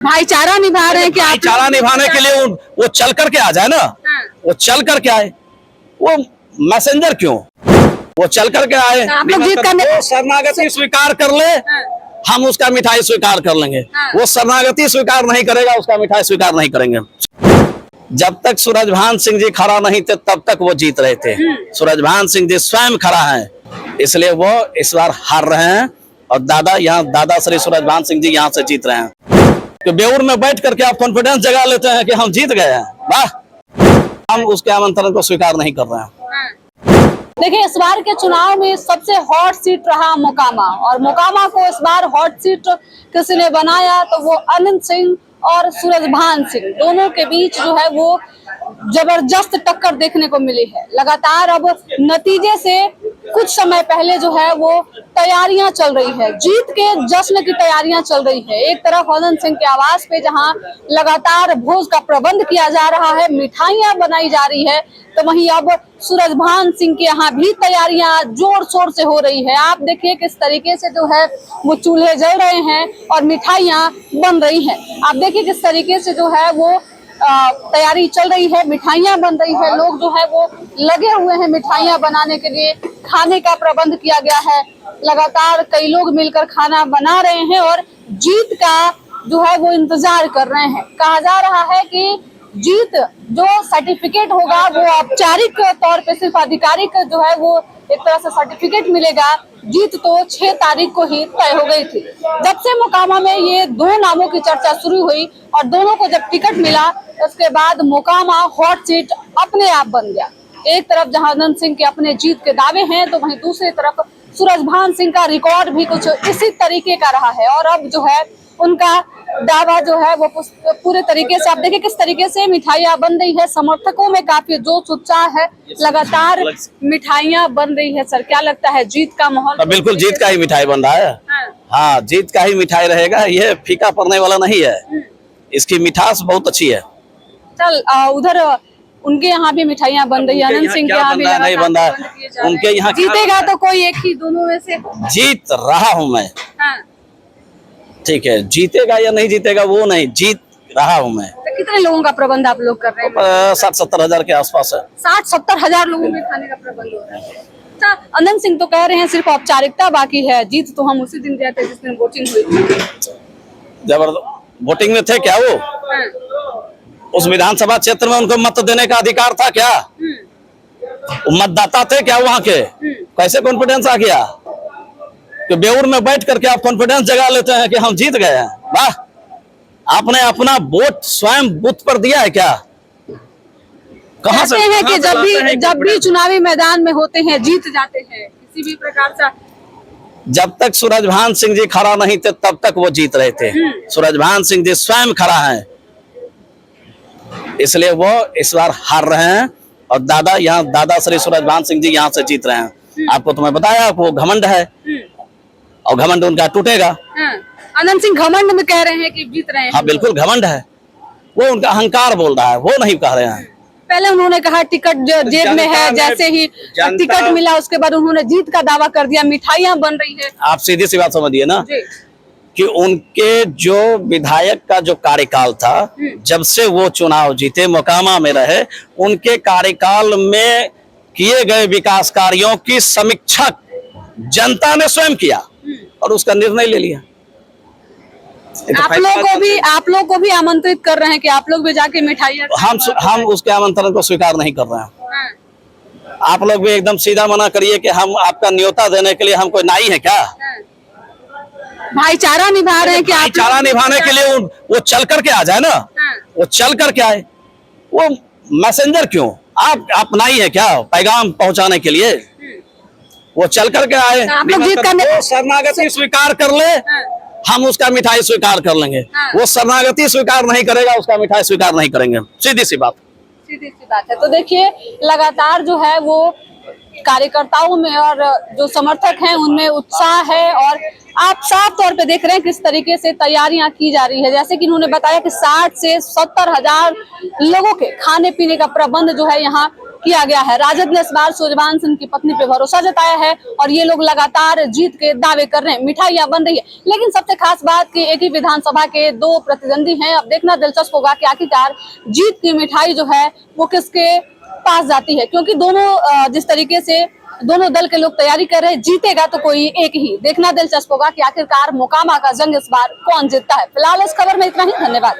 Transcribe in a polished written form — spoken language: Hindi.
भाईचारा निभा रहे हैं कि भाईचारा निभाने के लिए वो चल करके आ जाए ना। हाँ। वो चल करके आए, वो मैसेंजर क्यों, वो चल करके आए। आप लोग जीत करने वो शरणागति स्वीकार कर ले, हाँ। हम उसका मिठाई स्वीकार कर लेंगे। हाँ। वो शरणागति स्वीकार नहीं करेगा, उसका मिठाई स्वीकार नहीं करेंगे। जब तक सूरजभान सिंह जी खड़ा नहीं थे तब तक वो जीत रहे थे। सूरजभान सिंह जी स्वयं खड़ा है, इसलिए वो इस बार हार रहे हैं और दादा श्री सूरजभान सिंह जी यहाँ से जीत रहे हैं। तो बेउर में बैठ करके आप कॉन्फिडेंस जगा लेते हैं कि हम जीत गए हैं, वाह। हम उसके आमंत्रण को स्वीकार नहीं कर रहे हैं। देखिए, इस बार के चुनाव में सबसे हॉट सीट रहा मोकामा, और मोकामा को इस बार हॉट सीट किसी ने बनाया तो वो अनंत सिंह और सूरजभान सिंह दोनों के बीच जो है वो जबरदस्त टक्कर देखने को मिली है। लगातार अब नतीजे से कुछ समय पहले जो है वो तैयारियां चल रही है, जीत के जश्न की तैयारियां चल रही है। एक तरफ अनंत सिंह के आवास पे जहां लगातार भोज का प्रबंध किया जा रहा है, मिठाइयां बनाई जा रही है, तो वहीं अब सूरजभान सिंह के यहाँ भी तैयारियां जोर शोर से हो रही है। आप देखिए किस तरीके से जो है वो चूल्हे जल रहे हैं और मिठाइयां बन रही हैं। आप देखिए किस तरीके से जो है वो तैयारी चल रही है, मिठाइयां बन रही है, लोग जो है वो लगे हुए हैं मिठाइयां बनाने के लिए, खाने का प्रबंध किया गया है। लगातार कई लोग मिलकर खाना बना रहे हैं और जीत का जो है वो इंतजार कर रहे हैं। कहा जा रहा है कि जीत जो सर्टिफिकेट होगा वो औपचारिक तौर पे सिर्फ आधिकारिक जो है वो एक तरह से सर्टिफिकेट मिलेगा। जीत तो 6 तारीख को ही तय हो गई थी। जब से मोकामा में ये दो नामों की चर्चा शुरू हुई और दोनों को जब टिकट मिला उसके बाद मोकामा हॉट सीट अपने आप बन गया। एक तरफ जहां अनंत सिंह के अपने जीत के दावे हैं तो वहीं दूसरी तरफ सूरजभान सिंह का रिकॉर्ड भी कुछ इसी तरीके का रहा है और अब जो है उनका दावा जो है वो पूरे तरीके से, आप देखिए किस तरीके से मिठाइयां बन रही है, समर्थकों में काफी जोश उत्साह है, लगातार मिठाइयां बन रही है। सर, क्या लगता है जीत का माहौल? बिल्कुल जीत का ही मिठाई बन रहा है। हाँ, जीत का ही मिठाई रहेगा, ये फीका पड़ने वाला नहीं है। इसकी मिठास बहुत अच्छी है। चल उधर उनके यहाँ भी मिठाइयां बन रही है, अनंत सिंह के यहाँ भी नहीं बन रहा है। उनके यहाँ जीतेगा तो कोई एक ही, दोनों में से जीत रहा हूँ मैं। ठीक है, जीतेगा या नहीं जीतेगा वो नहीं, जीत रहा हूँ मैं। तो कितने लोगों का प्रबंध आप लोग कर रहे हैं? 60-70 हजार के आसपास है। 60-70 हजार लोगों में खाने का प्रबंध हो रहा है। अच्छा, अनंत सिंह तो कह रहे हैं सिर्फ औपचारिकता बाकी है, जीत तो हम उसी दिन गए थे जिस दिन वोटिंग हुई थी। जबरदस्त वोटिंग में थे क्या वो? उस विधानसभा क्षेत्र में उनको मत देने का अधिकार था क्या? मतदाता थे क्या वहाँ के? कैसे कॉन्फिडेंस आ गया कि बेउर में बैठ करके आप कॉन्फिडेंस जगा लेते हैं कि हम जीत गए हैं, वाह। आपने अपना वोट स्वयं बूथ पर दिया है क्या? कहां से है कि जब भी चुनावी मैदान में होते हैं जीत जाते हैं किसी भी प्रकार से। जब तक सूरजभान सिंह जी खड़ा नहीं थे तब तक वो जीत रहे थे। सूरजभान सिंह जी स्वयं खड़ा है, इसलिए वो इस बार हार रहे हैं और दादा श्री सूरजभान सिंह जी यहाँ से जीत रहे हैं। आपको तो मैं बताया, वो घमंड है और घमंड उनका टूटेगा। अनंत सिंह घमंड में कह रहे हैं कि जीत रहे हैं। हाँ बिल्कुल घमंड है, वो उनका अहंकार बोल रहा है, वो नहीं कह रहे हैं। पहले उन्होंने कहा टिकट जेब में है, जैसे ही टिकट मिला उसके बाद उन्होंने जीत का दावा कर दिया, मिठाइयां बन रही है। आप सीधी सी बात समझिए ना कि उनके जो विधायक का जो कार्यकाल था, जब से वो चुनाव जीते मोकामा में रहे, उनके कार्यकाल में किए गए विकास कार्यों की समीक्षा जनता ने स्वयं किया और उसका निर्णय ले लिया। आप लोग को भी आमंत्रित कर रहे हैं कि आप लोग भी जाके मिठाइयां। हम उसके आमंत्रण को स्वीकार नहीं कर रहे हैं। आप लोग भी एकदम सीधा मना करिए कि हम आपका न्योता देने के लिए हम कोई नाई है क्या? भाईचारा निभा रहे हैं कि भाईचारा निभाने के लिए वो चल करके आ जाए ना। वो चल करके आए, वो मैसेंजर क्यों, आप नाई है क्या पैगाम पहुंचाने के लिए? वो चल करके आए, आप लोग जीत करने शरणागति स्वीकार कर ले, हम उसका मिठाई स्वीकार कर लेंगे। वो शरणागति स्वीकार नहीं करेगा, उसका मिठाई स्वीकार नहीं करेंगे। सीधी सी बात है। तो देखिए लगातार जो है वो कार्यकर्ताओं में और जो समर्थक हैं उनमें उत्साह है और आप साफ तौर पे देख रहे हैं किस तरीके से तैयारियां की जा रही है। जैसे कि उन्होंने बताया कि 60 से 70 हजार लोगों के खाने पीने का प्रबंध जो है यहाँ किया गया है। राजद ने इस बार सूरजभान सिंह की पत्नी पे भरोसा जताया है और ये लोग लगातार जीत के दावे कर रहे हैं। मिठाइयां बन रही है, लेकिन सबसे खास बात कि एक ही विधानसभा के 2 प्रतिद्वंदी हैं। अब देखना दिलचस्प होगा कि आखिरकार जीत की मिठाई जो है वो किसके पास जाती है, क्योंकि दोनों जिस तरीके से दोनों दल के लोग तैयारी कर रहे हैं, जीतेगा तो कोई एक ही। देखना दिलचस्प होगा कि आखिरकार मोकामा का जंग इस बार कौन जीतता है। फिलहाल इस खबर में इतना ही। धन्यवाद।